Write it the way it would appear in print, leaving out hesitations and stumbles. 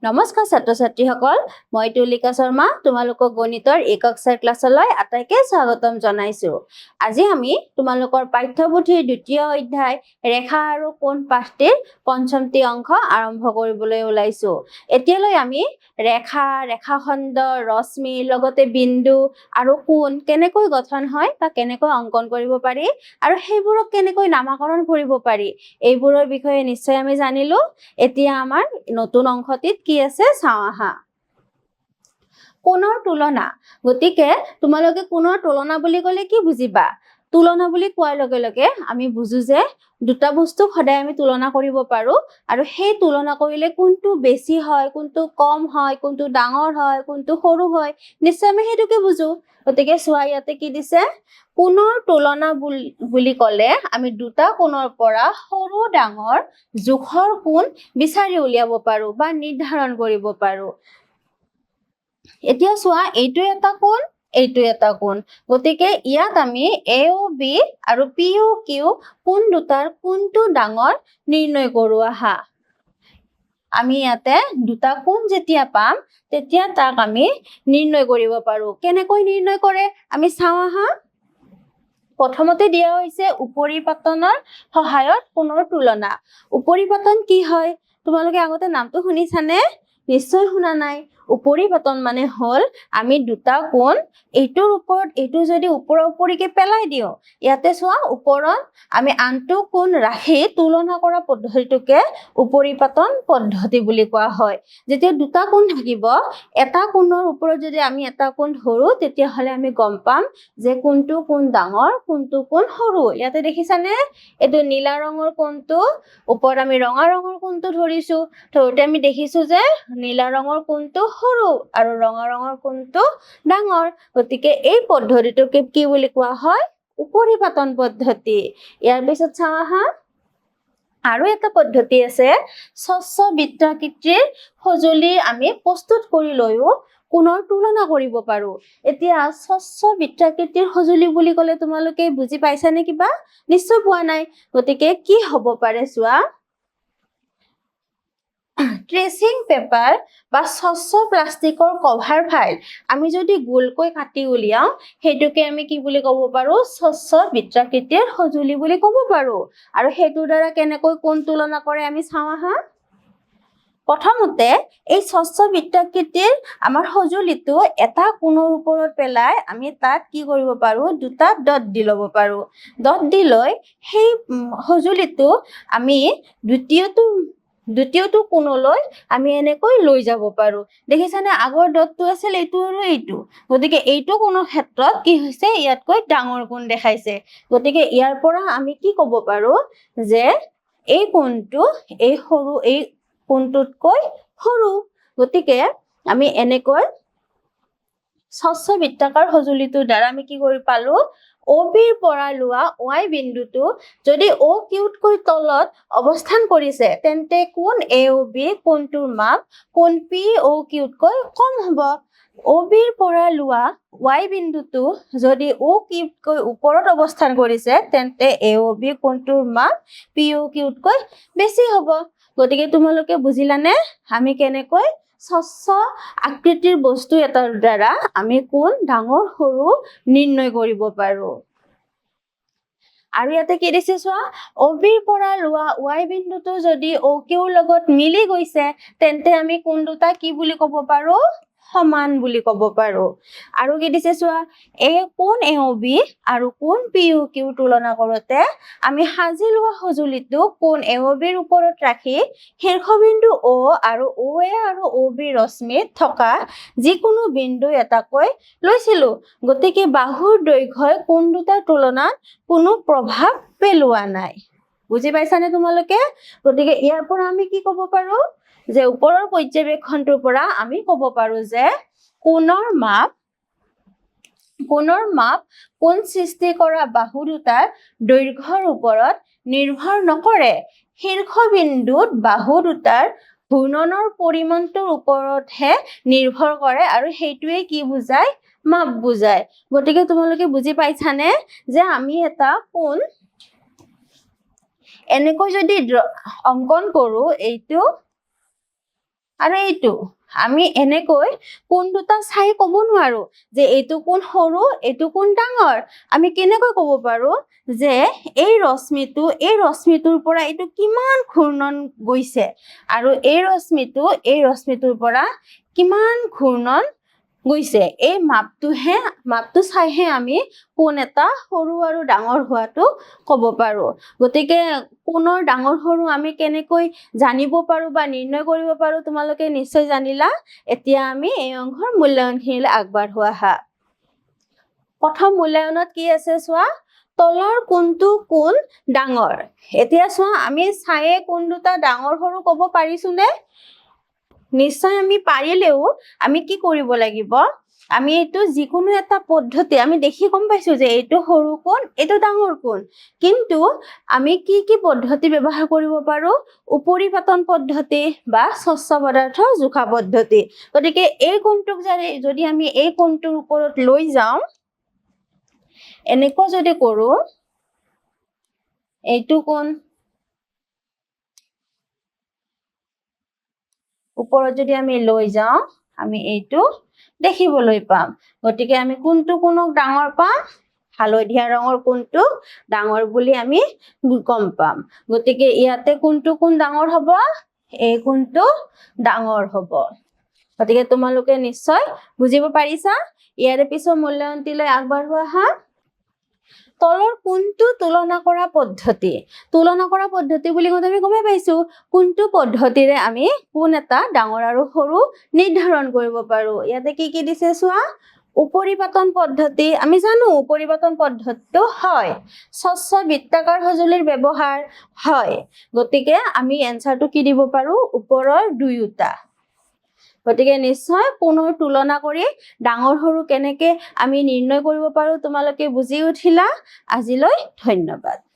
নমস্কাৰ ছাত্ৰ ছাত্ৰীসকল, মই তুলিকা শৰ্মা তোমালোকক গণিতৰ একক ক্লাছলৈ আটাইকে স্বাগতম জনাইছো। আজি আমি তোমালোকৰ পাঠ্যপুথিৰ দ্বিতীয় অধ্যায় ৰেখা আৰু কোণ পাঠটিৰ পঞ্চমটি অংশ আৰম্ভ কৰিবলৈ ওলাইছো। এতিয়ালৈ আমি ৰেখা, ৰেখাখণ্ড, ৰশ্মি, লগতে বিন্দু আৰু কোণ কেনেকৈ গঠন হয় বা কেনেকৈ অংকন কৰিব পাৰি আৰু সেইবোৰক কেনেকৈ নামাকৰণ কৰিব পাৰি এইবোৰৰ বিষয়ে নিশ্চয় আমি জানিলো। এতিয়া আমাৰ নতুন অংশটিত কি আছে চাওঁ আহা। কোণৰ তুলনা। গতিকে তোমালোকে কোণৰ তুলনা বুলি ক'লে কি বুজিবা? তুলনা বুলি কোৱাৰ লগে লগে আমি বুজো যে দুটা বস্তুক সদায় আমি তুলনা কৰিব পাৰো আৰু সেই তুলনা কৰিলে কোনটো বেছি হয়, কোনটো কম হয়, কোনটো ডাঙৰ হয়, কোনটো সৰু হয়, নিশ্চয় আমি সেইটোকে বুজো। গতিকে চোৱা ইয়াতে কি দিছে, কোণৰ তুলনা বুলি ক'লে আমি দুটা কোণৰ পৰা সৰু ডাঙৰ জোখৰ কোণ বিচাৰি উলিয়াব পাৰো বা নিৰ্ধাৰণ কৰিব পাৰো। এতিয়া চোৱা এইটো এটা কোণ, এইটো এটা কোণ। গতিকে ইয়াত আমি AOB আৰু POQ কোণ দুটাৰ কোনটো ডাঙৰ নিৰ্ণয় কৰো আহা। আমি ইয়াতে দুটা কোণ যেতিয়া পাম তেতিয়া তাক আমি নিৰ্ণয় কৰিব পাৰো। কেনেকৈ নিৰ্ণয় কৰে আমি চাওঁ আহা। প্ৰথমতে দিয়া হৈছে উপৰিপাতনৰ সহায়ত কোণৰ তুলনা। উপৰিপাতন কি হয় তোমালোকে আগতে নামটো শুনিছানে? নিশ্চয় শুনা নাই। উপৰিপাতন মানে হ'ল আমি দুটা কোণ এইটোৰ ওপৰত এইটো যদি ওপৰা ওপৰিকে পেলাই দিওঁ, ইয়াতে চোৱা ওপৰত আমি আনটো কোণ ৰাখি তুলনা কৰা পদ্ধতিটোকে উপৰিপাতন পদ্ধতি বুলি কোৱা হয়। যেতিয়া দুটা কোণ থাকিব, এটা কোণৰ ওপৰত যদি আমি এটা কোণ ধৰো তেতিয়াহ'লে আমি গম পাম যে কোনটো কোণ ডাঙৰ, কোনটো কোণ সৰু। ইয়াতে দেখিছানে? এইটো নীলা ৰঙৰ কোণটো ওপৰত আমি ৰঙা ৰঙৰ কোণটো ধৰিছো। ধৰোতে আমি দেখিছো যে নীলা ৰঙৰ কোণটো সৰু আৰু ৰঙা ৰঙৰ কোণটো ডাঙৰ। গতিকে এই পদ্ধতিটোকে কি বুলি কোৱা হয়? উপৰিপাতন পদ্ধতি। ইয়াৰ পিছত চাওঁ আহা। আৰু এটা পদ্ধতি আছে, স্বচ্ছ বৃত্তাকৃতিৰ সঁজুলি আমি প্ৰস্তুত কৰি লৈও কোণৰ তুলনা কৰিব পাৰো। এতিয়া স্বচ্ছ বৃত্তাকৃতিৰ সঁজুলি বুলি ক'লে তোমালোকে বুজি পাইছানে কিবা? নিশ্চয় পোৱা নাই। গতিকে কি হ'ব পাৰে চোৱা। ট্ৰেচিং পেপাৰ বা স্বচ্ছ প্লাষ্টিকৰ কভাৰ ফাইল আমি যদি গোলকৈ কাটি উলিয়াও সেইটোকে আমি কি বুলি ক'ব পাৰো? স্বচ্ছ বৃত্তাকৃতিৰ সঁজুলি বুলি ক'ব পাৰো। আৰু সেইটোৰ দ্বাৰা কেনেকৈ কোণ তুলনা কৰে আমি চাওঁ আহা। প্ৰথমতে এই স্বচ্ছ বৃত্তাকৃতিৰ আমাৰ সঁজুলিটো এটা কোণৰ ওপৰত পেলাই আমি তাত কি কৰিব পাৰো? দুটা ডট দি ল'ব পাৰো। ডট দি লৈ সেই সঁজুলিটো আমি দ্বিতীয়টো কোণলৈ আমি এনেকৈ লৈ যাব পাৰো। দেখিছানে? আগৰ ডটটো আছিল এইটো আৰু এইটো। গতিকে এইটো কোণৰ ক্ষেত্ৰত কি হৈছে? ইয়াতকৈ ডাঙৰ কোণ দেখাইছে। গতিকে ইয়াৰ পৰা আমি কি ক'ব পাৰো যে এই কোণটো এই কোণটোতকৈ সৰু। গতিকে আমি এনেকৈ স্বচ্ছ বৃত্তাকাৰ সঁজুলিটোৰ দ্বাৰা আমি কি কৰি পালো? OBৰ পৰা লোৱা Y বিন্দুটো যদি OQতকৈ তলত অৱস্থান কৰিছে তেন্তে কোণ AOB কোণটোৰ মাপ কোণ POQতকৈ কম হ'ব। OBৰ পৰা লোৱা Y বিন্দুটো যদি OQতকৈ ওপৰত অৱস্থান কৰিছে তেন্তে AOB কোণটোৰ মাপ POQতকৈ বেছি হ'ব। গতিকে তোমালোকে বুজিলানে আমি কেনেকৈ স্বচ্ছ আকৃতিৰ বস্তু এটাৰ দ্বাৰা আমি কোণ ডাঙৰ সৰু নিৰ্ণয় কৰিব পাৰো। আৰু ইয়াতে কি দিছে চোৱা, OBৰ পৰা লোৱা Y বিন্দুটো যদি OQৰ লগত মিলি গৈছে তেন্তে আমি কোণ দুটা কি বুলি ক'ব পাৰো? সমান বুলি ক'ব পাৰো। আৰু কি দিছে চোৱা, কোণ AOB আৰু কোণ POQ তুলনা কৰোতে আমি সাজি লোৱা সঁজুলিটো কোণ AOBৰ ওপৰত ৰাখি শীৰ্ষবিন্দু O আৰু OA আৰু OB ৰশ্মিত থকা যিকোনো বিন্দু এটাকৈ লৈছিলো। গতিকে বাহুৰ দৈৰ্ঘ্যই কোণ দুটাৰ তুলনাত কোনো প্ৰভাৱ পেলোৱা নাই। বুজি পাইছানে তোমালোকে? গতিকে ইয়াৰ পৰা আমি কি ক'ব পাৰো যে ওপৰৰ পৰ্যবেক্ষণটোৰ পৰা আমি ক'ব পাৰো যে কোণৰ মাপ কোণ সৃষ্টি কৰা বাহু দুটাৰ দৈৰ্ঘ্যৰ ওপৰত নিৰ্ভৰ নকৰে। শীৰ্ষবিন্দুত বাহু দুটাৰ ঘূৰ্ণনৰ পৰিমাণটোৰ ওপৰতহে নিৰ্ভৰ কৰে আৰু সেইটোৱে কি বুজায়? মাপ বুজায়। গতিকে তোমালোকে বুজি পাইছানে যে আমি এটা কোণ এনেকৈ যদি অংকন কৰো, এইটো আৰু এইটো আমি এনেকৈ কোন দুটা চাই ক'ব নোৱাৰো যে এইটো কোন সৰু এইটো কোন ডাঙৰ আমি কেনেকৈ ক'ব পাৰো যে এই ৰশ্মিটোৰ পৰা এইটো কিমান ঘূৰ্ণন গৈছে আৰু এই ৰশ্মিটোৰ পৰা কিমান ঘূৰ্ণন গৈছে এই মাপটো চাইহে আমি কোন এটা সৰু আৰু ডাঙৰ হোৱাটো ক'ব পাৰো গতিকে কোনৰ ডাঙৰ সৰু আমি কেনেকৈ জানিব পাৰো বা নিৰ্ণয় কৰিব পাৰো তোমালোকে নিশ্চয় জানিলা এতিয়া আমি এই অংশৰ মূল্যায়নখিনিলৈ আগবাঢ়ো আহা প্ৰথম মূল্যায়নত কি আছে চোৱা তলৰ কোনটো কোন ডাঙৰ এতিয়া চোৱা আমি চায়ে কোন দুটা ডাঙৰ সৰু ক'ব পাৰিছোনে নিশ্চয় আমি পাৰিলেও আমি কি কৰিব লাগিব আমি এইটো যিকোনো এটা পদ্ধতি আমি দেখি গম পাইছো যে এইটো সৰু কোন এইটো ডাঙৰ কোন কিন্তু আমি কি পদ্ধতি ব্যৱহাৰ কৰিব পাৰো উপৰিপাতন পদ্ধতি বা স্বচ্ছ পদাৰ্থ জোখা পদ্ধতি গতিকে এই কোণটোক যদি আমি এই কোণটোৰ ওপৰত লৈ যাওঁ এনেকুৱা যদি কৰো এইটো কোণ ওপৰত যদি আমি লৈ যাওঁ আমি এইটো দেখিবলৈ পাম গতিকে আমি কোনটো কোণক ডাঙৰ পাম হালধীয়া ৰঙৰ কোণটো ডাঙৰ বুলি আমি গম পাম গতিকে ইয়াতে কোনটো কোণ ডাঙৰ হ'ব এই কোণটো ডাঙৰ হ'ব গতিকে তোমালোকে নিশ্চয় বুজিব পাৰিছা ইয়াৰে পিছৰ মূল্যায়নটিলৈ আগবাঢ়ো আহা তলৰ কোনটো তুলনা কৰা পদ্ধতি বুলি কওঁতে আমি গমেই পাইছো কোনটো পদ্ধতিৰে আমি কোন এটা ডাঙৰ আৰু সৰু নিৰ্ধাৰণ কৰিব পাৰো ইয়াতে কি দিছে চোৱা উপৰিপাতন পদ্ধতি আমি জানো উপৰিপাতন পদ্ধতিটো হয় স্বচ্ছ বৃত্তাকাৰ সঁজুলিৰ ব্যৱহাৰ হয় গতিকে আমি এনসাৰটো কি দিব পাৰো ওপৰৰ দুয়োটা গতিকে নিশ্চয় কোণৰ তুলনা কৰি ডাঙৰ সৰু কেনেকে আমি নিৰ্ণয় কৰিব পাৰো তোমালোকে বুজি উঠিলা আজিলৈ ধন্যবাদ